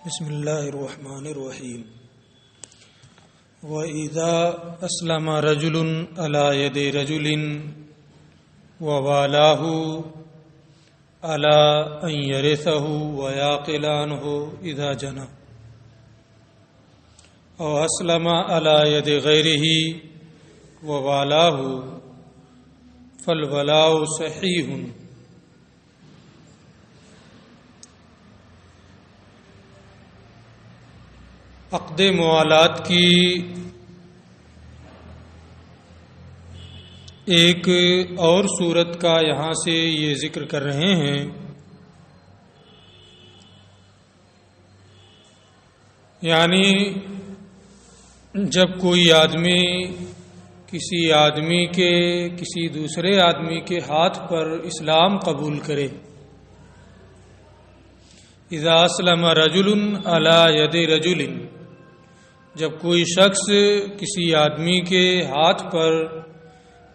بسم اللہ الرحمن الرحیم وَإِذَا أَسْلَمَ رَجُلٌ عَلَى يَدِ رَجُلٍ وَوَالَاهُ عَلَى أَنْ يَرِثَهُ وَيَعْقِلَ عَنْهُ إِذَا جَنَى أَوْ أَسْلَمَ عَلَى يَدِ غَيْرِهِ وَوَالَاهُ فَالْوَلَاءُ صَحِيحٌ۔ عقد موالات کی ایک اور صورت کا یہاں سے یہ ذکر کر رہے ہیں۔ یعنی جب کوئی آدمی کسی آدمی کے کسی دوسرے آدمی کے ہاتھ پر اسلام قبول کرے، اذا اسلم رجل علی ید رجل، جب کوئی شخص کسی آدمی کے ہاتھ پر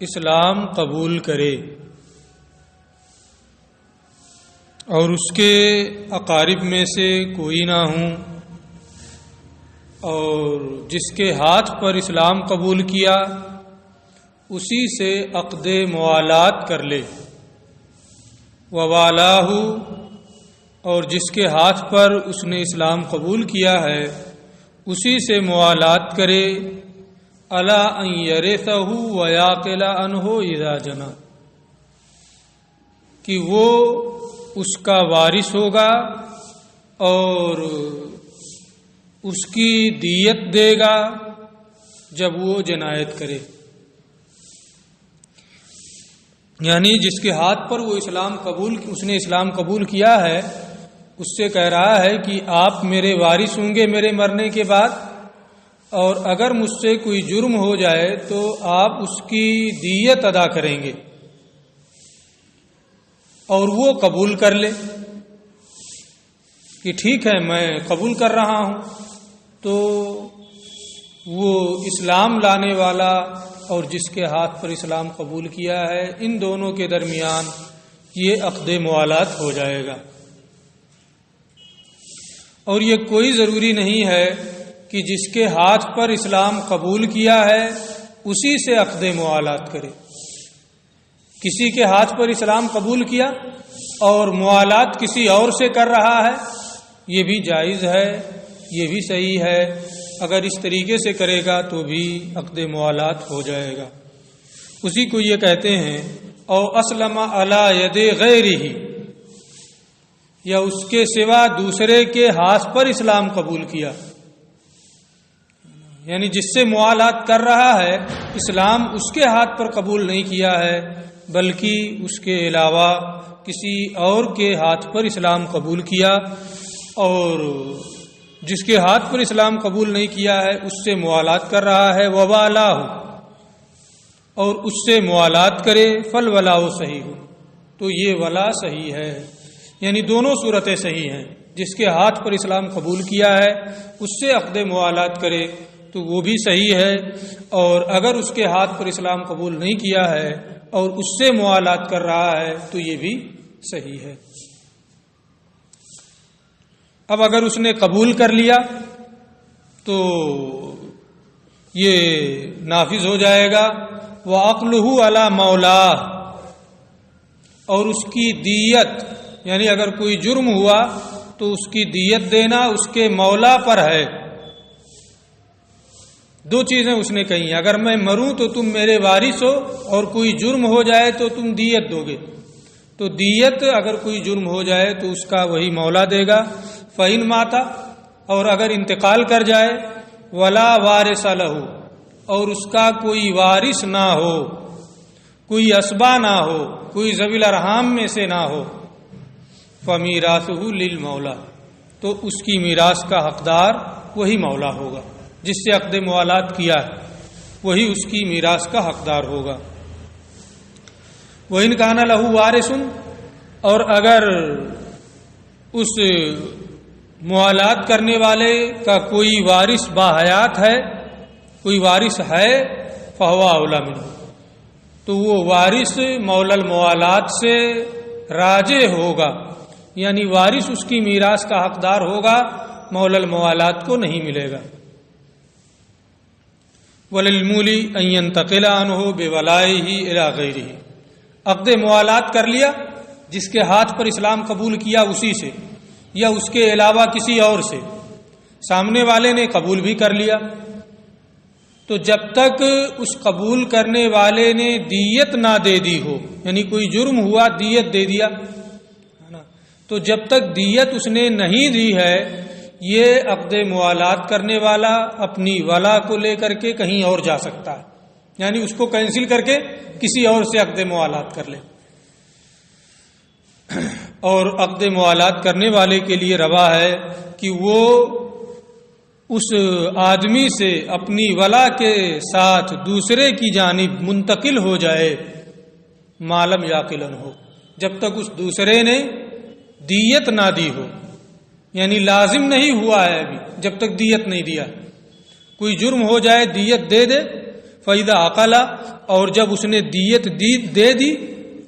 اسلام قبول کرے اور اس کے اقارب میں سے کوئی نہ ہوں، اور جس کے ہاتھ پر اسلام قبول کیا اسی سے عقد موالات کر لے، ووالاہ، اور جس کے ہاتھ پر اس نے اسلام قبول کیا ہے اسی سے موالات کرے، الا ان یرثہ ویعقل عنہ اذا جنى، کہ وہ اس کا وارث ہوگا اور اس کی دیت دے گا جب وہ جنایت کرے۔ یعنی جس کے ہاتھ پر وہ اس نے اسلام قبول کیا ہے اس سے کہہ رہا ہے کہ آپ میرے وارث ہوں گے میرے مرنے کے بعد، اور اگر مجھ سے کوئی جرم ہو جائے تو آپ اس کی دیت ادا کریں گے، اور وہ قبول کر لے کہ ٹھیک ہے میں قبول کر رہا ہوں، تو وہ اسلام لانے والا اور جس کے ہاتھ پر اسلام قبول کیا ہے ان دونوں کے درمیان یہ عقد موالات ہو جائے گا۔ اور یہ کوئی ضروری نہیں ہے کہ جس کے ہاتھ پر اسلام قبول کیا ہے اسی سے عقد موالات کرے۔ کسی کے ہاتھ پر اسلام قبول کیا اور موالات کسی اور سے کر رہا ہے، یہ بھی جائز ہے، یہ بھی صحیح ہے، اگر اس طریقے سے کرے گا تو بھی عقد موالات ہو جائے گا۔ اسی کو یہ کہتے ہیں او اسلم علی ید غیرہ، یا اس کے سوا دوسرے کے ہاتھ پر اسلام قبول کیا، یعنی جس سے موالات کر رہا ہے اسلام اس کے ہاتھ پر قبول نہیں کیا ہے بلکہ اس کے علاوہ کسی اور کے ہاتھ پر اسلام قبول کیا، اور جس کے ہاتھ پر اسلام قبول نہیں کیا ہے اس سے موالات کر رہا ہے، ووالاہ، اور اس سے موالات کرے، فالولاء صحیح، تو یہ ولا صحیح ہے۔ یعنی دونوں صورتیں صحیح ہیں، جس کے ہاتھ پر اسلام قبول کیا ہے اس سے عقد موالات کرے تو وہ بھی صحیح ہے، اور اگر اس کے ہاتھ پر اسلام قبول نہیں کیا ہے اور اس سے موالات کر رہا ہے تو یہ بھی صحیح ہے۔ اب اگر اس نے قبول کر لیا تو یہ نافذ ہو جائے گا، وَعَقْلُهُ عَلَى مَوْلَاهُ، اور اس کی دیت، یعنی اگر کوئی جرم ہوا تو اس کی دیت دینا اس کے مولا پر ہے۔ دو چیزیں اس نے کہی، اگر میں مروں تو تم میرے وارث ہو، اور کوئی جرم ہو جائے تو تم دیت دو گے، تو دیت اگر کوئی جرم ہو جائے تو اس کا وہی مولا دے گا۔ فَإِن مَاتَ، اور اگر انتقال کر جائے، وَلَا وَارِثَ لَهُ، اور اس کا کوئی وارث نہ ہو، کوئی اسبا نہ ہو، کوئی ذوی الارحام میں سے نہ ہو، فَمِيرَاثُهُ لِلْمَوْلَى، تو اس کی میراث کا حقدار وہی مولا ہوگا، جس سے عقد موالات کیا ہے وہی اس کی میراث کا حقدار ہوگا۔ وَإِنْ كَانَ لَهُ وَارِثٌ، اور اگر اس موالات کرنے والے کا کوئی وارث باحیات ہے، کوئی وارث ہے، فَهُوَ أَوْلَىٰ مِنْهُ، تو وہ وارث مولا الموالات سے راجع ہوگا، یعنی وارث اس کی میراث کا حقدار ہوگا مولا الموالات کو نہیں ملے گا۔ وَلِلْمُولِي أَن يَنْتَقِلَ عَنْهُ بِوَلَائِهِ إِلَى غَيْرِهِ، عقد موالات کر لیا، جس کے ہاتھ پر اسلام قبول کیا اسی سے یا اس کے علاوہ کسی اور سے، سامنے والے نے قبول بھی کر لیا، تو جب تک اس قبول کرنے والے نے دیت نہ دے دی ہو، یعنی کوئی جرم ہوا دیت دے دیا، تو جب تک دیت اس نے نہیں دی ہے، یہ عقد موالات کرنے والا اپنی ولا کو لے کر کے کہیں اور جا سکتا ہے، یعنی اس کو کینسل کر کے کسی اور سے عقد موالات کر لے۔ اور عقد موالات کرنے والے کے لیے روا ہے کہ وہ اس آدمی سے اپنی ولا کے ساتھ دوسرے کی جانب منتقل ہو جائے، معلوم یاقلن ہو، جب تک اس دوسرے نے دیت نہ دی ہو، یعنی لازم نہیں ہوا ہے ابھی، جب تک دیت نہیں دیا۔ کوئی جرم ہو جائے دیت دے دے، فَإِذَا عَقَلَ، اور جب اس نے دیت دے دی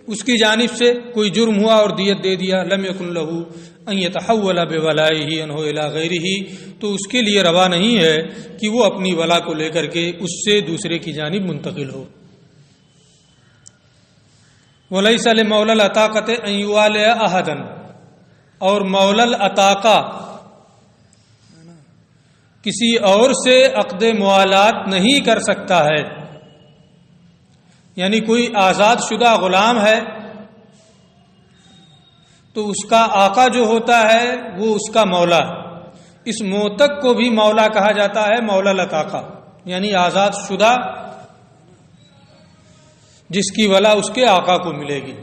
اس کی جانب سے، کوئی جرم ہوا اور دیت دے دیا، لم یکن لہ ان یتحول بولائہ عنہ الی غیرہ، تو اس کے لیے روا نہیں ہے کہ وہ اپنی ولا کو لے کر کے اس سے دوسرے کی جانب منتقل ہو۔ ولیس لمولی العتاقۃ ان یوالی احدا، اور مولا العتاقہ کسی اور سے عقد موالات نہیں کر سکتا ہے، یعنی کوئی آزاد شدہ غلام ہے تو اس کا آقا جو ہوتا ہے وہ اس کا مولا، اس موتق کو بھی مولا کہا جاتا ہے، مولا العتاقہ، یعنی آزاد شدہ جس کی ولا اس کے آقا کو ملے گی۔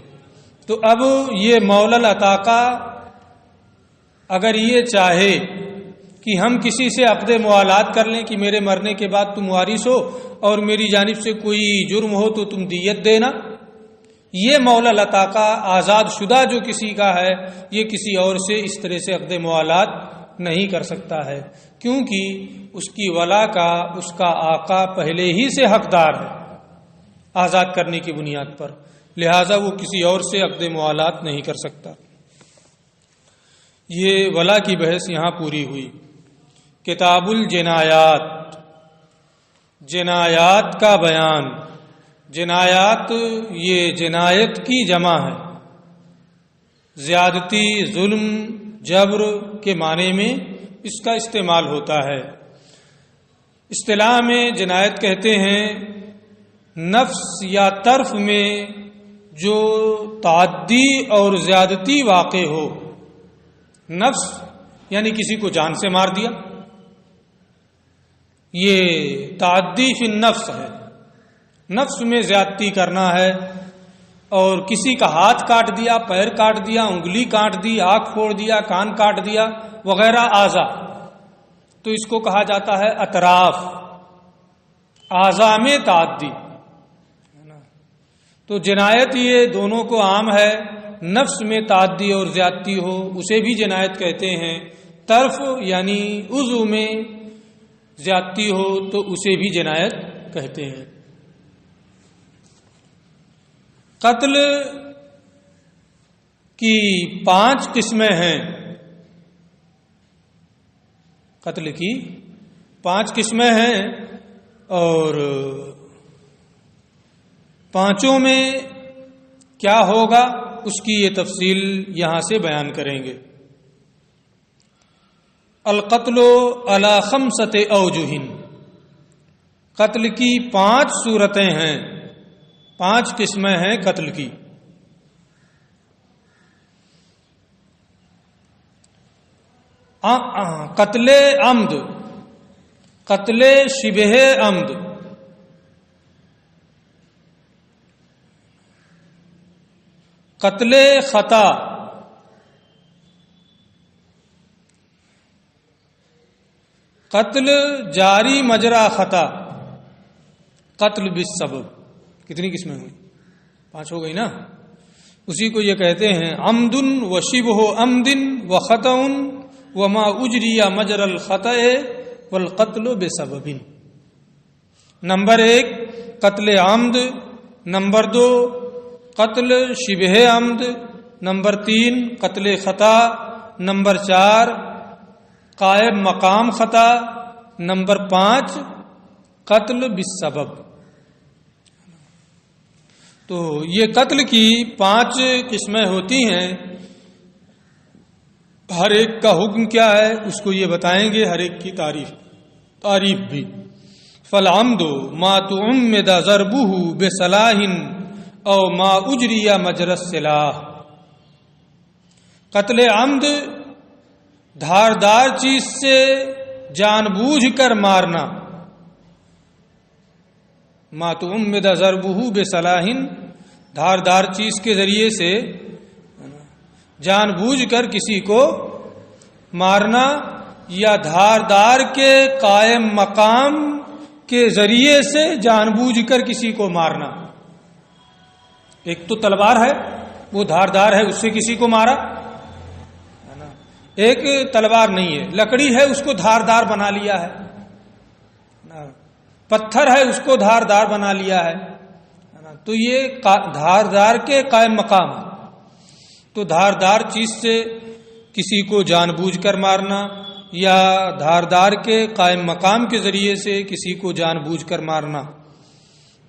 تو اب یہ مولا العتاقہ اگر یہ چاہے کہ ہم کسی سے عقد موالات کر لیں کہ میرے مرنے کے بعد تم وارث ہو اور میری جانب سے کوئی جرم ہو تو تم دیت دینا، یہ مولا العتاقہ آزاد شدہ جو کسی کا ہے یہ کسی اور سے اس طرح سے عقد موالات نہیں کر سکتا ہے، کیونکہ اس کی ولا کا اس کا آقا پہلے ہی سے حقدار ہے آزاد کرنے کی بنیاد پر، لہذا وہ کسی اور سے عقد موالات نہیں کر سکتا۔ یہ ولا کی بحث یہاں پوری ہوئی۔ کتاب الجنایات، جنایات کا بیان۔ جنایات یہ جنایت کی جمع ہے، زیادتی، ظلم، جبر کے معنی میں اس کا استعمال ہوتا ہے۔ اصطلاح میں جنایت کہتے ہیں نفس یا طرف میں جو تعدی اور زیادتی واقع ہو۔ نفس یعنی کسی کو جان سے مار دیا، یہ تعدی فی النفس ہے، نفس میں زیادتی کرنا ہے، اور کسی کا ہاتھ کاٹ دیا، پیر کاٹ دیا، انگلی کاٹ دی، آنکھ پھوڑ دیا، کان کاٹ دیا وغیرہ اعضاء، تو اس کو کہا جاتا ہے اطراف، اعضاء میں تعدی۔ تو جنایت یہ دونوں کو عام ہے، نفس میں تعدی اور زیادتی ہو اسے بھی جنایت کہتے ہیں، طرف یعنی عضو میں زیادتی ہو تو اسے بھی جنایت کہتے ہیں۔ قتل کی 5 قسمیں ہیں، قتل کی 5 قسمیں ہیں، اور 5 میں کیا ہوگا اس کی یہ تفصیل یہاں سے بیان کریں گے۔ القتل علی 5 اوجہ، قتل کی 5 صورتیں ہیں، 5 قسمیں ہیں قتل کی۔ قتل عمد، قتل شبہ عمد، قتل خطا، قتل جاری مجرا خطا، قتل بالسبب۔ کتنی قسمیں ہوئی؟ 5 ہو گئی نا۔ اسی کو یہ کہتے ہیں عمد و شبہ عمد و خطأ وما اجری مجرى الخطأ والقتل بسبب۔ نمبر 1 قتل عمد، نمبر 2 قتل شبہ عمد، نمبر 3 قتل خطا، نمبر 4 قائم مقام خطا، نمبر 5 قتل بالسبب۔ تو یہ قتل کی 5 قسمیں ہوتی ہیں۔ ہر ایک کا حکم کیا ہے اس کو یہ بتائیں گے، ہر ایک کی تعریف بھی۔ فالعمد ما تعمد ضربه بصلاح او ما اجری مجرى السلاح۔ قتل عمد دھاردار چیز سے جان بوجھ کر مارنا، ما تعمد ضربه بصلاح، دھاردار چیز کے ذریعے سے جان بوجھ کر کسی کو مارنا، یا دھاردار کے قائم مقام کے ذریعے سے جان بوجھ کر کسی کو مارنا۔ ایک تو تلوار ہے، وہ دھاردار ہے، اس سے کسی کو مارا، ایک تلوار نہیں ہے، لکڑی ہے، اس کو دھاردار بنا لیا ہے، پتھر ہے، اس کو دھاردار بنا لیا ہے، تو یہ دھاردار کے قائم مقام ہے۔ تو دھاردار چیز سے کسی کو جان بوجھ کر مارنا یا دھاردار کے قائم مقام کے ذریعے سے کسی کو جان بوجھ کر مارنا۔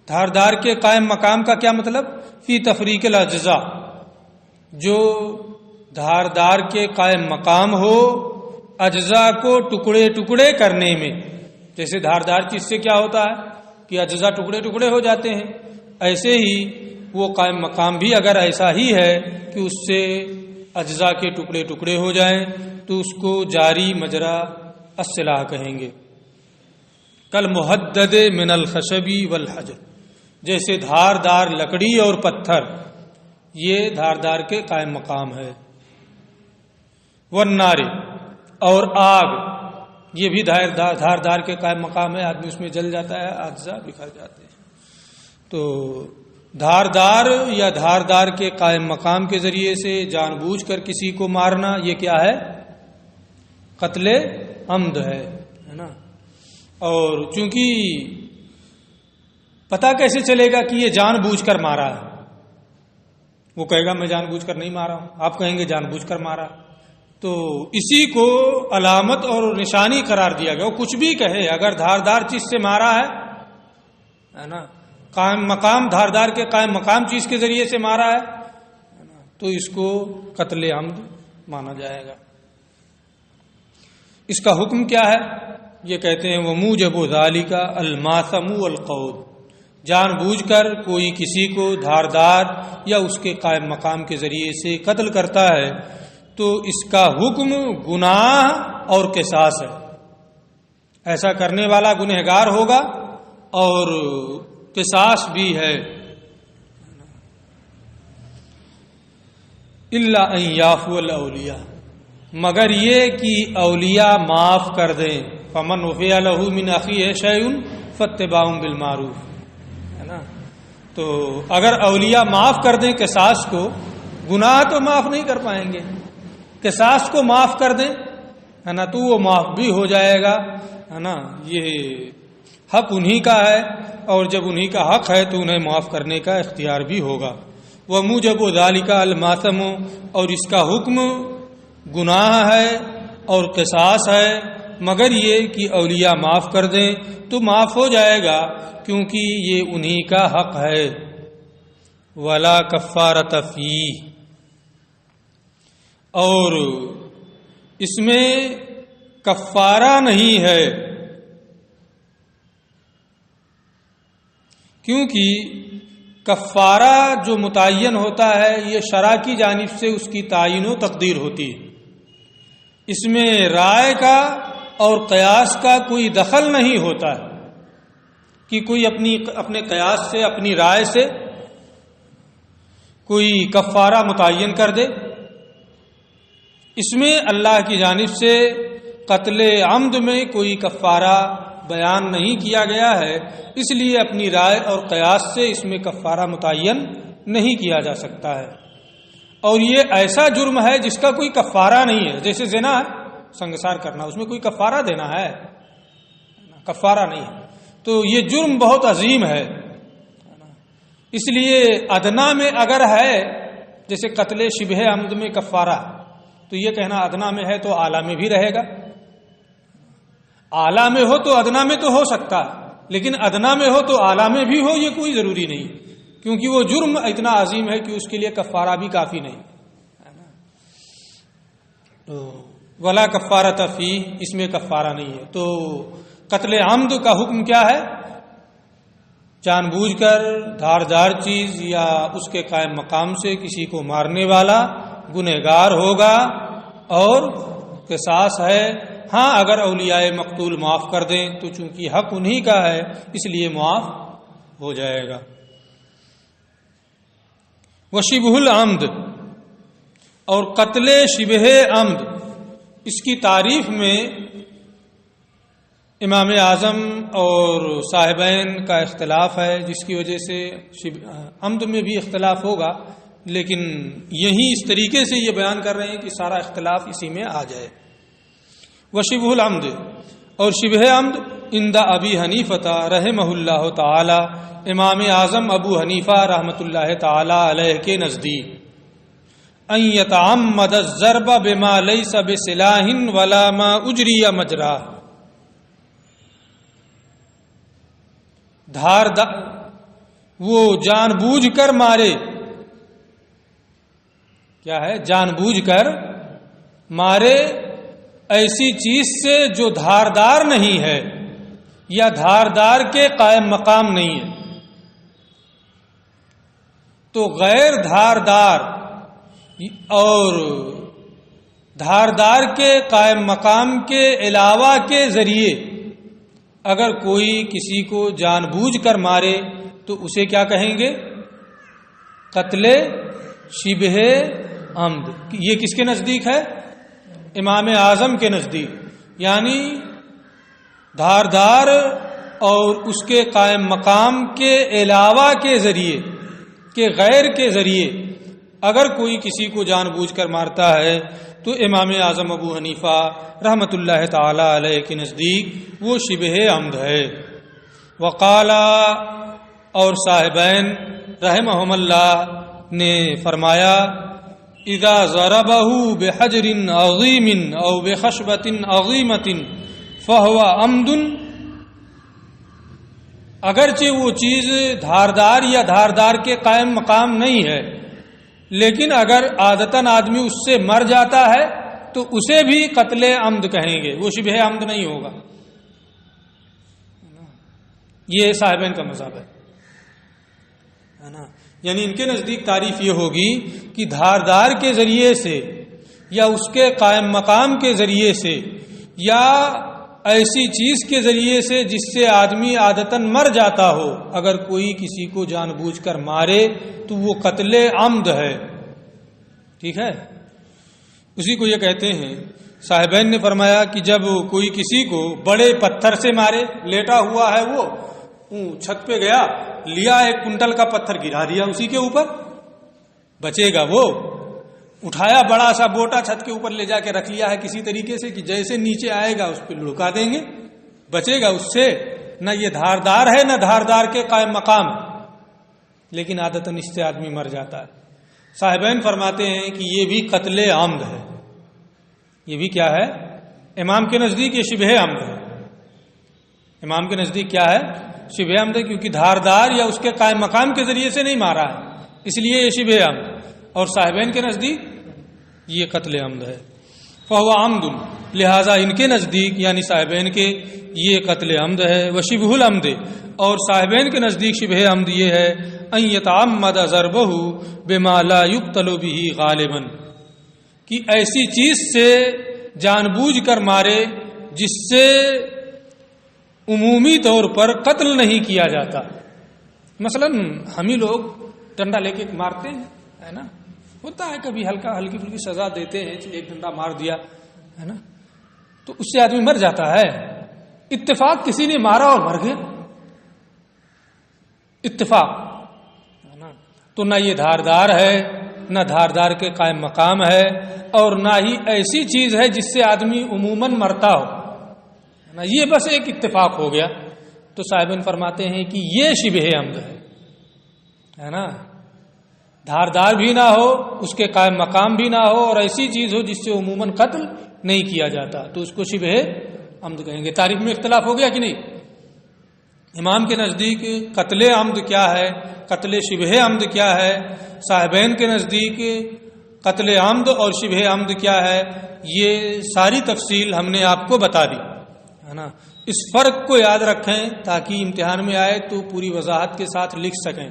دھاردار کے قائم مقام کا کیا مطلب؟ فی تفریق الاجزاء، جو دھاردار کے قائم مقام ہو اجزاء کو ٹکڑے ٹکڑے کرنے میں۔ جیسے دھاردار چیز سے کیا ہوتا ہے کہ اجزاء ٹکڑے ٹکڑے ہو جاتے ہیں، ایسے ہی وہ قائم مقام بھی اگر ایسا ہی ہے کہ اس سے اجزاء کے ٹکڑے ٹکڑے ہو جائیں تو اس کو جاری مجرا السلاح کہیں گے۔ کل محدد من الخشبی والحجر، جیسے دھاردار لکڑی اور پتھر، یہ دھاردار کے قائم مقام ہے۔ والنار، اور آگ، یہ بھی دھاردار کے قائم مقام ہے، آدمی اس میں جل جاتا ہے، اجزاء بکھر جاتے ہیں۔ تو دھاردار یا دھاردار کے قائم مقام کے ذریعے سے جان بوجھ کر کسی کو مارنا، یہ کیا ہے؟ قتل عمد ہے نا۔ اور چونکہ پتہ کیسے چلے گا کہ یہ جان بوجھ کر مارا ہے؟ وہ کہے گا میں جان بوجھ کر نہیں مارا ہوں، آپ کہیں گے جان بوجھ کر مارا، تو اسی کو علامت اور نشانی قرار دیا گیا۔ وہ کچھ بھی کہے، اگر دھاردار چیز سے مارا ہے نا، قائم مقام، دھاردار کے قائم مقام چیز کے ذریعے سے مارا ہے تو اس کو قتل عمد مانا جائے گا۔ اس کا حکم کیا ہے؟ یہ کہتے ہیں وموجب ذالک الماثم والقود، جان بوجھ کر کوئی کسی کو دھاردار یا اس کے قائم مقام کے ذریعے سے قتل کرتا ہے تو اس کا حکم گناہ اور قصاص ہے۔ ایسا کرنے والا گنہگار ہوگا اور قصاص بھی ہے۔ الا ان یعفو الاولیاء، مگر یہ کہ اولیاء معاف کر دیں۔ فمن عفی له من اخیہ شیء فاتباع بالمعروف، ہے نا۔ تو اگر اولیاء معاف کر دیں قصاص کو، گناہ تو معاف نہیں کر پائیں گے، قصاص کو معاف کر دیں، ہے نا، تو وہ معاف بھی ہو جائے گا، ہے نا۔ یہ حق انہی کا ہے، اور جب انہی کا حق ہے تو انہیں معاف کرنے کا اختیار بھی ہوگا۔ وموجب ذالک الماثم، اور اس کا حکم گناہ ہے اور قصاص ہے، مگر یہ کہ اولیاء معاف کر دیں تو معاف ہو جائے گا، کیونکہ یہ انہی کا حق ہے۔ ولا کفارۃ فیہ، اور اس میں کفارہ نہیں ہے، کیونکہ کفارہ جو متعین ہوتا ہے یہ شرع کی جانب سے اس کی تعین و تقدیر ہوتی ہے، اس میں رائے کا اور قیاس کا کوئی دخل نہیں ہوتا ہے کہ کوئی اپنے قیاس سے، اپنی رائے سے کوئی کفارہ متعین کر دے۔ اس میں اللہ کی جانب سے قتل عمد میں کوئی کفارہ بیان نہیں کیا گیا ہے، اس لیے اپنی رائے اور قیاس سے اس میں کفارہ متعین نہیں کیا جا سکتا ہے۔ اور یہ ایسا جرم ہے جس کا کوئی کفارہ نہیں ہے، جیسے زنا ہے، سنگسار کرنا، اس میں کوئی کفارہ دینا ہے؟ کفارہ نہیں ہے۔ تو یہ جرم بہت عظیم ہے، اس لیے ادنا میں اگر ہے، جیسے قتل شبہ عمد میں کفارہ، تو یہ کہنا ادنا میں ہے تو اعلیٰ میں بھی رہے گا، اعلیٰ میں ہو تو ادنا میں تو ہو سکتا ہے، لیکن ادنا میں ہو تو اعلیٰ میں بھی ہو یہ کوئی ضروری نہیں، کیونکہ وہ جرم اتنا عظیم ہے کہ اس کے لیے کفارہ بھی کافی نہیں ہے نا۔ تو ولا کفارۃ فیہ، اس میں کفارہ نہیں ہے۔ تو قتل عمد کا حکم کیا ہے؟ جان بوجھ کر دھاردار چیز یا اس کے قائم مقام سے کسی کو مارنے والا گنہگار ہوگا اور قصاص ہے۔ ہاں اگر اولیاء مقتول معاف کر دیں تو چونکہ حق انہی کا ہے اس لیے معاف ہو جائے گا۔ وشبہ العمد، اور قتل شبہ عمد، اس کی تعریف میں امام اعظم اور صاحبین کا اختلاف ہے، جس کی وجہ سے عمد میں بھی اختلاف ہوگا، لیکن یہی اس طریقے سے یہ بیان کر رہے ہیں کہ سارا اختلاف اسی میں آ جائے۔ وشبہ العمد، اور شبہ عمد عند ابی حنیفہ رحمہ اللہ تعالی، امام اعظم ابو حنیفہ رحمۃ اللہ تعالی علیہ کے نزدیک، ان یتعمد الضرب بما لیس بسلاح ولا ما اجری مجراہ، وہ جان بوجھ کر مارے، کیا ہے؟ جان بوجھ کر مارے ایسی چیز سے جو دھاردار نہیں ہے یا دھاردار کے قائم مقام نہیں ہے۔ تو غیر دھاردار اور دھاردار کے قائم مقام کے علاوہ کے ذریعے اگر کوئی کسی کو جان بوجھ کر مارے تو اسے کیا کہیں گے؟ قتل شبہ عمد۔ یہ کس کے نزدیک ہے؟ امام اعظم کے نزدیک، یعنی دھاردار اور اس کے قائم مقام کے علاوہ کے ذریعے کے غیر کے ذریعے اگر کوئی کسی کو جان بوجھ کر مارتا ہے تو امام اعظم ابو حنیفہ رحمۃ اللہ تعالی علیہ کے نزدیک وہ شبہ عمد ہے۔ وقالا، اور صاحبین رحمہم اللہ نے فرمایا، اذا ضربہ بحجر عظیم او بخشبۃ عظیمۃ فہو عمد، اگرچہ وہ چیز دھاردار یا دھاردار کے قائم مقام نہیں ہے، لیکن اگر عادتاً آدمی اس سے مر جاتا ہے تو اسے بھی قتل عمد کہیں گے، وہ شبہ عمد نہیں ہوگا۔ یہ صاحبین کا مذہب ہے نا، یعنی ان کے نزدیک تعریف یہ ہوگی کہ دھاردار کے ذریعے سے یا اس کے قائم مقام کے ذریعے سے یا ایسی چیز کے ذریعے سے جس سے آدمی عادتاً مر جاتا ہو، اگر کوئی کسی کو جان بوجھ کر مارے تو وہ قتل عمد ہے۔ ٹھیک ہے، اسی کو یہ کہتے ہیں۔ صاحبین نے فرمایا کہ جب کوئی کسی کو بڑے پتھر سے مارے، لیٹا ہوا ہے وہ چھت پہ گیا، لیا ایک کنٹل کا پتھر گرا دیا اسی کے اوپر، بچے گا وہ؟ اٹھایا بڑا سا بوٹا چھت کے اوپر لے جا کے رکھ لیا ہے کسی طریقے سے کہ جیسے نیچے آئے گا اس پہ لڑکا دیں گے، بچے گا اس سے؟ نہ یہ دھاردار ہے نہ دھاردار کے قائم مقام، لیکن عادتاً اس سے آدمی مر جاتا ہے۔ صاحبین فرماتے ہیں کہ یہ بھی قتل عمد ہے۔ یہ بھی کیا ہے؟ امام کے نزدیک یہ شبہ عمد ہے۔ امام کے نزدیک کیا ہے؟ شبہ عمد ہے، کیونکہ دھاردار یا اس کے قائم مقام کے ذریعے سے نہیں مارا ہے، اس لیے یہ شبہ عمد۔ اور صاحبین کے نزدیک یہ قتل عمد ہے، فہو عمد، لہذا ان کے نزدیک یعنی صاحبین کے یہ قتل عمد ہے۔ وشبہ العمد، اور صاحبین کے نزدیک شبہ عمد یہ ہے ان یتعمد ضربہ بما لا یقتل بہ غالبا، کہ ایسی چیز سے جان بوجھ کر مارے جس سے عمومی طور پر قتل نہیں کیا جاتا۔ مثلا ہم ہی لوگ ڈنڈا لے کے مارتے ہیں، ہے نا، ہوتا ہے کبھی ہلکی پھلکی سزا دیتے ہیں، ایک ڈنڈا مار دیا ہے نا، تو اس سے آدمی مر جاتا ہے۔ اتفاق کسی نے مارا اور مر گیا، اتفاق ہے نا، تو نہ یہ دھاردار ہے نہ دھاردار کے قائم مقام ہے، اور نہ ہی ایسی چیز ہے جس سے آدمی عموماً مرتا ہو، یہ بس ایک اتفاق ہو گیا۔ تو صاحبین فرماتے ہیں کہ یہ شبہ عمد ہے نا، دھاردار بھی نہ ہو، اس کے قائم مقام بھی نہ ہو، اور ایسی چیز ہو جس سے عموماً قتل نہیں کیا جاتا، تو اس کو شبہ عمد کہیں گے. تعریف میں اختلاف ہو گیا کہ نہیں؟ امام کے نزدیک قتل عمد کیا ہے، قتل شبہ عمد کیا ہے، صاحبین کے نزدیک قتل عمد اور شبہ عمد کیا ہے، یہ ساری تفصیل ہم نے آپ کو بتا دی ہے نا. اس فرق کو یاد رکھیں تاکہ امتحان میں آئے تو پوری وضاحت کے ساتھ لکھ سکیں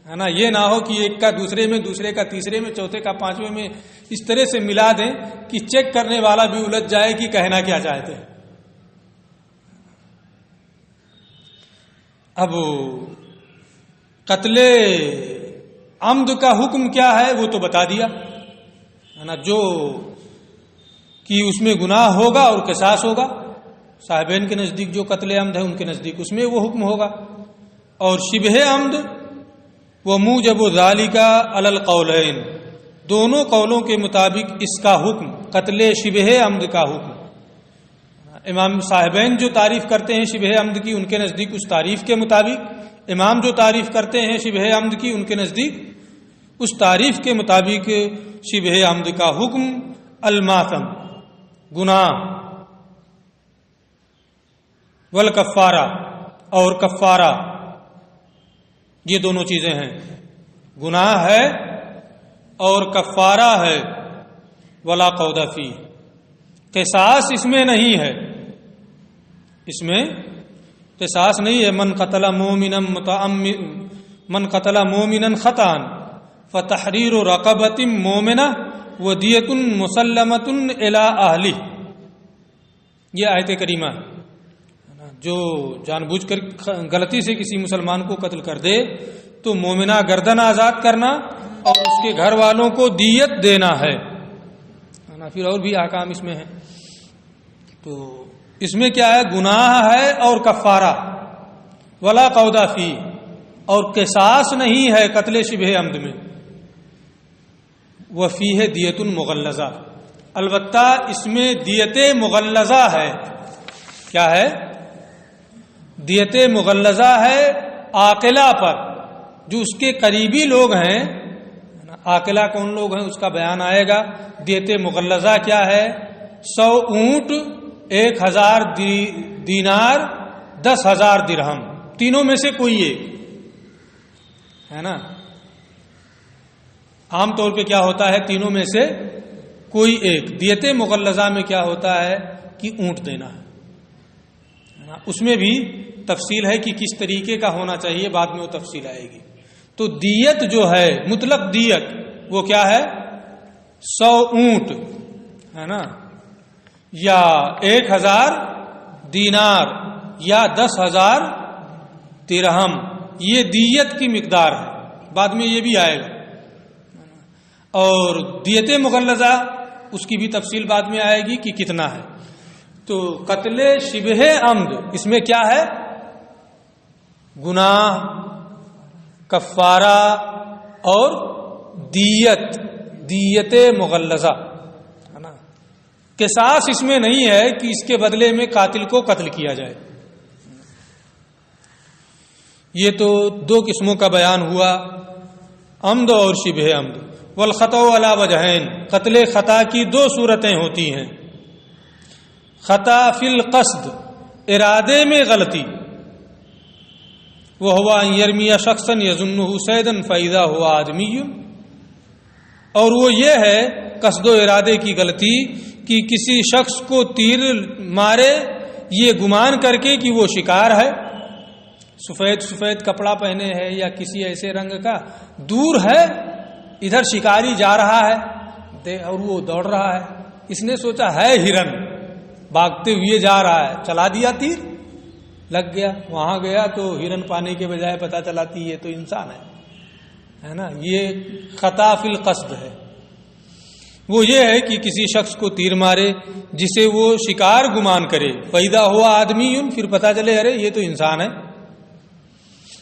ہے نا. یہ نہ ہو کہ ایک کا دوسرے میں، دوسرے کا تیسرے میں، چوتھے کا پانچویں میں اس طرح سے ملا دیں کہ چیک کرنے والا بھی الجھ جائے کہ کہنا کیا چاہتے ہیں. اب قتل عمد کا حکم کیا ہے وہ تو بتا دیا ہے نا، جو کہ اس میں گناہ ہوگا اور قصاص ہوگا. صاحبین کے نزدیک جو قتل عمد ہے ان کے نزدیک اس میں وہ حکم ہوگا. اور شبہ عمد وہ موجب ذالک علی القولین، دونوں قولوں کے مطابق اس کا حکم، قتل شبہ عمد کا حکم. امام صاحبین جو تعریف کرتے ہیں شبہ عمد کی، ان کے نزدیک اس تعریف کے مطابق، امام جو تعریف کرتے ہیں شبہ عمد کی، ان کے نزدیک اس تعریف کے مطابق شبہ عمد کا حکم الماثم، گناہ، والکفارہ، اور کفارہ، یہ دونوں چیزیں ہیں. گناہ ہے اور کفارہ ہے. ولا قود فیہ، قصاص اس میں نہیں ہے، اس میں قصاص نہیں ہے. من قتل مومنا خطأ فتحریر رقبۃ مومنہ ودیۃ مسلمۃ الی اہلہ، یہ آیت کریمہ. جو جان بوجھ کر غلطی سے کسی مسلمان کو قتل کر دے تو مومنہ گردن آزاد کرنا اور اس کے گھر والوں کو دیت دینا ہے. پھر اور بھی احکام اس میں ہیں. تو اس میں کیا ہے؟ گناہ ہے اور کفارہ. ولا قود فیہ، اور قصاص نہیں ہے قتل شبہ عمد میں. وفیہ دیت مغلظہ، البتہ اس میں دیت مغلظہ ہے. کیا ہے؟ دیت مغلظہ ہے عاقلہ پر، جو اس کے قریبی لوگ ہیں. عاقلہ کون لوگ ہیں اس کا بیان آئے گا. دیت مغلظہ کیا ہے؟ 100 اونٹ، 1000 دینار، 10,000 درہم، تینوں میں سے کوئی ایک ہے نا. عام طور پہ کیا ہوتا ہے؟ تینوں میں سے کوئی ایک. دیت مغلظہ میں کیا ہوتا ہے کہ اونٹ دینا ہے. اس میں بھی تفصیل ہے کہ کس طریقے کا ہونا چاہیے، بعد میں وہ تفصیل آئے گی. تو دیت جو ہے، مطلق دیت، وہ کیا ہے؟ 100 اونٹ ہے نا، یا 1000 دینار، یا 10,000 درہم، یہ دیت کی مقدار ہے. بعد میں یہ بھی آئے گا. اور دیت مغلظہ اس کی بھی تفصیل بعد میں آئے گی کہ کتنا ہے. تو قتل شبہ عمد اس میں کیا ہے؟ گناہ، کفارہ اور دیت مغلظہ ہے نا. قصاص اس میں نہیں ہے کہ اس کے بدلے میں قاتل کو قتل کیا جائے. یہ تو 2 قسموں کا بیان ہوا، عمد اور شبہ عمد. والخطأ علی وجہین، قتل خطا کی 2 صورتیں ہوتی ہیں. خطا فی القصد، ارادے میں غلطی، وہو ان یرمی شخصا یظنہ صیدا فاذا ہوا آدمی، اور وہ یہ ہے قصد و ارادے کی غلطی کہ کسی شخص کو تیر مارے یہ گمان کر کے کہ وہ شکار ہے. سفید کپڑا پہنے ہے یا کسی ایسے رنگ کا، دور ہے، ادھر شکاری جا رہا ہے اور وہ دوڑ رہا ہے. اس نے سوچا ہے ہرن، بھاگتے ہوئے جا رہا ہے، چلا دیا تیر، لگ گیا. وہاں گیا تو ہرن پانے کے بجائے پتہ چلاتی یہ تو انسان ہے نا. یہ خطا فی القصد ہے. وہ یہ ہے کہ کسی شخص کو تیر مارے جسے وہ شکار گمان کرے، فیدا ہوا آدمی، پھر پتہ چلے ارے یہ تو انسان ہے.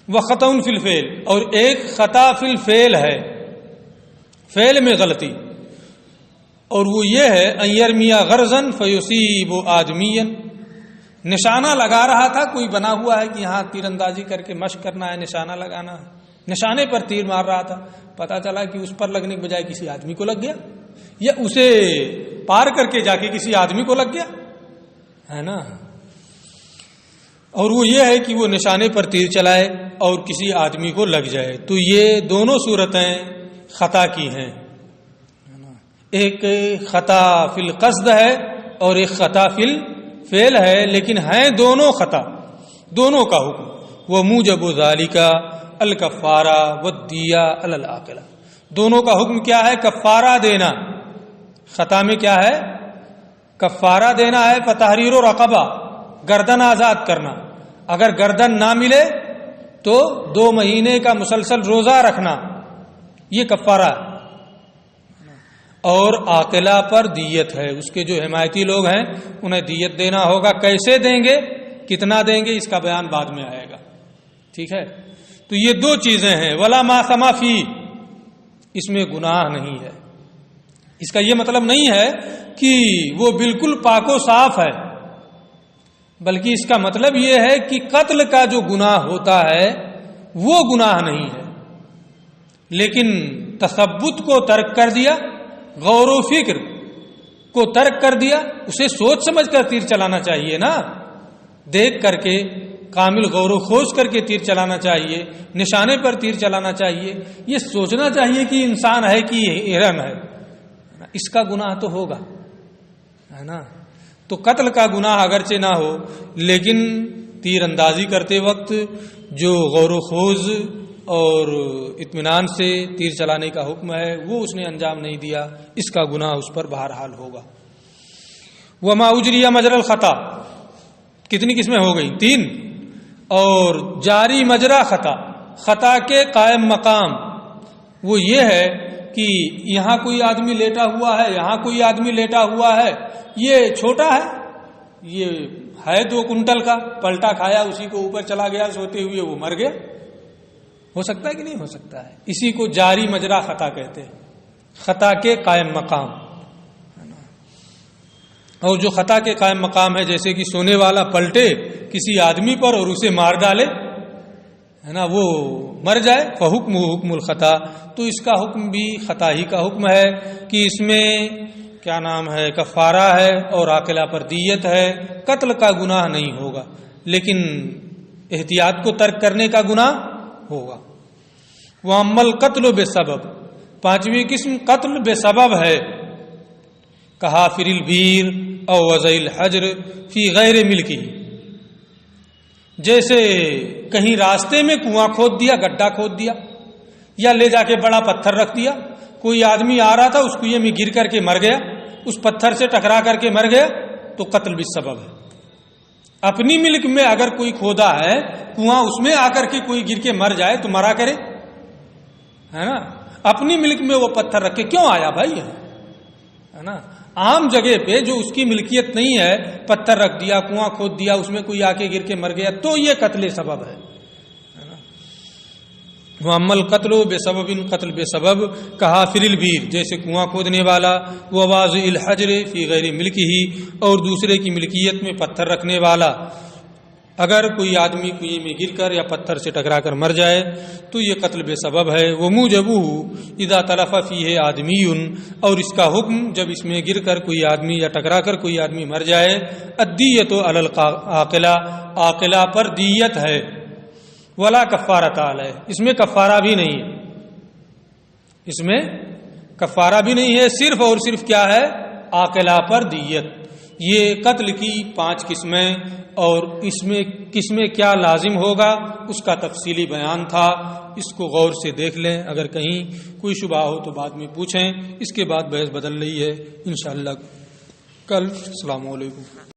وخطأ فی الفعل، اور ایک خطا فی الفعل ہے، فعل میں غلطی، اور وہ یہ ہے ان یرمی غرضا فیصیب آدمیا، نشانہ لگا رہا تھا، کوئی بنا ہوا ہے کہ یہاں تیر اندازی کر کے مشق کرنا ہے، نشانہ لگانا ہے، نشانے پر تیر مار رہا تھا، پتہ چلا کہ اس پر لگنے کے بجائے کسی آدمی کو لگ گیا، یا اسے پار کر کے جا کے کسی آدمی کو لگ گیا ہے نا. اور وہ یہ ہے کہ وہ نشانے پر تیر چلائے اور کسی آدمی کو لگ جائے. تو یہ دونوں صورتیں خطا کی ہیں. ایک خطا فی القصد ہے اور ایک خطا فی الفعل ہے، لیکن ہیں دونوں خطا. دونوں کا حکم وموجب ذالک الکفارہ والدیہ علی العاقلہ. دونوں کا حکم کیا ہے؟ کفارہ دینا. خطا میں کیا ہے؟ کفارہ دینا ہے. فتحریر رقبہ، گردن آزاد کرنا. اگر گردن نہ ملے تو 2 مہینے کا مسلسل روزہ رکھنا، یہ کفارہ ہے. اور عاقلہ پر دیت ہے. اس کے جو حمایتی لوگ ہیں انہیں دیت دینا ہوگا. کیسے دیں گے، کتنا دیں گے، اس کا بیان بعد میں آئے گا. ٹھیک ہے. تو یہ 2 چیزیں ہیں. ولا ما ثم فی، اس میں گناہ نہیں ہے. اس کا یہ مطلب نہیں ہے کہ وہ بالکل پاک و صاف ہے، بلکہ اس کا مطلب یہ ہے کہ قتل کا جو گناہ ہوتا ہے وہ گناہ نہیں ہے، لیکن تثبت کو ترک کر دیا، غور و فکر کو ترک کر دیا. اسے سوچ سمجھ کر تیر چلانا چاہیے نا، دیکھ کر کے کامل غور و خوض کر کے تیر چلانا چاہیے، نشانے پر تیر چلانا چاہیے. یہ سوچنا چاہیے کہ انسان ہے کہ ہرن ہے. اس کا گناہ تو ہوگا، ہے نا. تو قتل کا گناہ اگرچہ نہ ہو، لیکن تیر اندازی کرتے وقت جو غور و خوض اور اطمینان سے تیر چلانے کا حکم ہے وہ اس نے انجام نہیں دیا، اس کا گناہ اس پر بہرحال ہوگا. وما اجری مجرى الخطا، کتنی قسمیں ہو گئی؟ 3. اور جاری مجرا خطا، خطا کے قائم مقام وہ یہ ہے کہ یہاں کوئی آدمی لیٹا ہوا ہے، یہاں کوئی آدمی لیٹا ہوا ہے. یہ چھوٹا ہے، یہ ہے 2 کنٹل کا، پلٹا کھایا، اسی کو اوپر چلا گیا سوتے ہوئے، وہ مر گیا. ہو سکتا ہے کہ نہیں ہو سکتا ہے؟ اسی کو جاری مجرا خطا کہتے ہیں، خطا کے قائم مقام. اور جو خطا کے قائم مقام ہے، جیسے کہ سونے والا پلٹے کسی آدمی پر اور اسے مار ڈالے، ہے نا، وہ مر جائے، فحکم حکم الخطا. تو اس کا حکم بھی خطا ہی کا حکم ہے کہ اس میں کیا نام ہے، کفارہ ہے اور عاقلہ پر دیت ہے. قتل کا گناہ نہیں ہوگا، لیکن احتیاط کو ترک کرنے کا گناہ ہوگا. وَأَمَّا الْقَتْلُ بِسَبَبٍ، 5ویں قسم قتل بے سبب ہے. کحافر البیر او وضع الحجر فی غیر ملکی، جیسے کہیں راستے میں کنواں کھود دیا، گڈھا کھود دیا، یا لے جا کے بڑا پتھر رکھ دیا. کوئی آدمی آ رہا تھا، اس کنویں میں گر کر کے مر گیا، اس پتھر سے ٹکرا کر کے مر گیا، تو قتل بالسبب ہے. اپنی ملک میں اگر کوئی کھودا ہے کنواں، اس میں آ کر کے کوئی گر کے مر جائے تو مرا کرے، ہے نا. اپنی ملک میں وہ پتھر رکھ کے کیوں آیا بھائی، ہے نا. عام جگہ پہ جو اس کی ملکیت نہیں ہے، پتھر رکھ دیا، کنواں کھود دیا، اس میں کوئی آ کے گر کے مر گیا، تو یہ قتل سبب ہے. وَأَمَّا الْقَتْلُ بِسَبَبٍ، قتل بے سبب کحافر البیر، جیسے کنواں کھودنے والا، وَوَاضِعِ الْحَجْرِ فِي غَيْرِ مِلْكِهِ، اور دوسرے کی ملکیت میں پتھر رکھنے والا. اگر کوئی آدمی کنویں میں گر کر یا پتھر سے ٹکرا کر مر جائے تو یہ قتل بے سبب ہے. وَمُوجَبُهُ إِذَا تَلَفَ فِيهِ آدْمِيٌّ، اور اس کا حکم جب اس میں گر کر کوئی آدمی یا ٹکرا کر کوئی آدمی مر جائے، الدِّيَّةُ عَلَى الْعَاقِلَةِ، عاقلہ پر دیت ہے. ولا کفارۃ علیہ، اس میں کفارہ بھی نہیں ہے، اس میں کفارہ بھی نہیں ہے، صرف اور صرف کیا ہے، عاقلہ پر دیت. یہ قتل کی 5 قسمیں، اور اس میں کس میں کیا لازم ہوگا اس کا تفصیلی بیان تھا. اس کو غور سے دیکھ لیں، اگر کہیں کوئی شبہ ہو تو بعد میں پوچھیں. اس کے بعد بحث بدل رہی ہے انشاءاللہ کل. السلام علیکم.